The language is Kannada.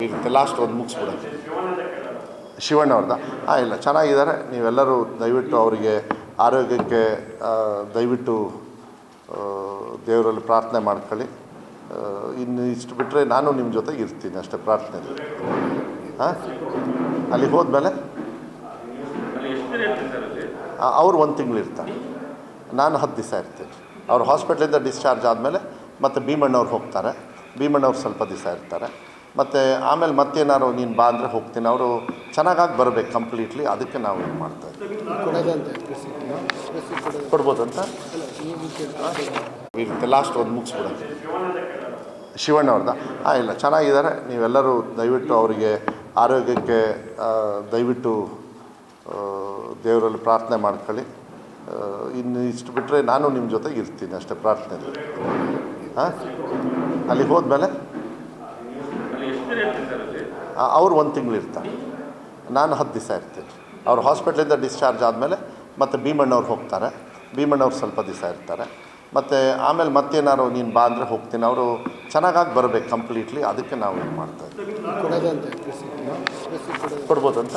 ಇರುತ್ತೆ ಲಾಸ್ಟ್ ಒಂದು ಮುಗಿಸ್ಬಿಡ ಶಿವಣ್ಣ ಅವ್ರದ್ದು ಇಲ್ಲ ಚೆನ್ನಾಗಿದ್ದಾರೆ. ನೀವೆಲ್ಲರೂ ದಯವಿಟ್ಟು ಅವರಿಗೆ ಆರೋಗ್ಯಕ್ಕೆ ದಯವಿಟ್ಟು ದೇವರಲ್ಲಿ ಪ್ರಾರ್ಥನೆ ಮಾಡ್ಕೊಳ್ಳಿ. ಇನ್ನು ಇಷ್ಟು ಬಿಟ್ಟರೆ ನಾನು ನಿಮ್ಮ ಜೊತೆಗೆ ಇರ್ತೀನಿ ಅಷ್ಟೇ ಪ್ರಾರ್ಥನೆ. ಹಾಂ, ಅಲ್ಲಿ ಹೋದ್ಮೇಲೆ ಅವ್ರು 1 ತಿಂಗಳು ಇರ್ತಾರೆ, ನಾನು 10 ದಿವಸ ಇರ್ತೀನಿ. ಅವ್ರು ಹಾಸ್ಪಿಟ್ಲಿಂದ ಡಿಸ್ಚಾರ್ಜ್ ಆದಮೇಲೆ ಮತ್ತು ಭೀಮಣ್ಣವ್ರು ಹೋಗ್ತಾರೆ. ಭೀಮಣ್ಣವ್ರು ಸ್ವಲ್ಪ ದಿವಸ ಇರ್ತಾರೆ. ಮತ್ತು ಆಮೇಲೆ ಮತ್ತೇನಾದ್ರು ನೀನು ಬಾ ಅಂದರೆ ಹೋಗ್ತೀನಿ. ಅವರು ಚೆನ್ನಾಗಾಗಿ ಬರಬೇಕು ಕಂಪ್ಲೀಟ್ಲಿ. ಅದಕ್ಕೆ ನಾವು ಇದು ಮಾಡ್ತಾಯಿದ್ದೀವಿ. ಕೊಡ್ಬೋದಂತ ಇರುತ್ತೆ ಲಾಸ್ಟ್ ಒಂದು ಮುಗಿಸ್ಬಿಡ ಶಿವಣ್ಣ ಅವ್ರದ್ದು ಇಲ್ಲ ಚೆನ್ನಾಗಿದ್ದಾರೆ. ನೀವೆಲ್ಲರೂ ದಯವಿಟ್ಟು ಅವರಿಗೆ ಆರೋಗ್ಯಕ್ಕೆ ದಯವಿಟ್ಟು ದೇವರಲ್ಲಿ ಪ್ರಾರ್ಥನೆ ಮಾಡ್ಕೊಳ್ಳಿ. ಇನ್ನು ಇಷ್ಟು ಬಿಟ್ಟರೆ ನಾನು ನಿಮ್ಮ ಜೊತೆಗೆ ಇರ್ತೀನಿ ಅಷ್ಟೇ ಪ್ರಾರ್ಥನೆ. ಹಾಂ, ಅಲ್ಲಿ ಹೋದ್ಮೇಲೆ ಅವ್ರು 1 ತಿಂಗಳು ಇರ್ತಾರೆ, ನಾನು 10 ದಿವಸ ಇರ್ತೀನಿ. ಅವ್ರು ಹಾಸ್ಪಿಟ್ಲಿಂದ ಡಿಸ್ಚಾರ್ಜ್ ಆದಮೇಲೆ ಮತ್ತು ಭೀಮಣ್ಣವ್ರು ಹೋಗ್ತಾರೆ. ಭೀಮಣ್ಣವ್ರು ಸ್ವಲ್ಪ ದಿವಸ ಇರ್ತಾರೆ. ಮತ್ತು ಆಮೇಲೆ ಮತ್ತೇನಾದ್ರು ನೀನು ಬಾ ಅಂದರೆ ಹೋಗ್ತೀನಿ. ಅವರು ಚೆನ್ನಾಗಾಗಿ ಬರಬೇಕು ಕಂಪ್ಲೀಟ್ಲಿ. ಅದಕ್ಕೆ ನಾವು ಇದು ಮಾಡ್ತಾಯಿದ್ದೀವಿ. ಕೊಡ್ಬೋದಂತ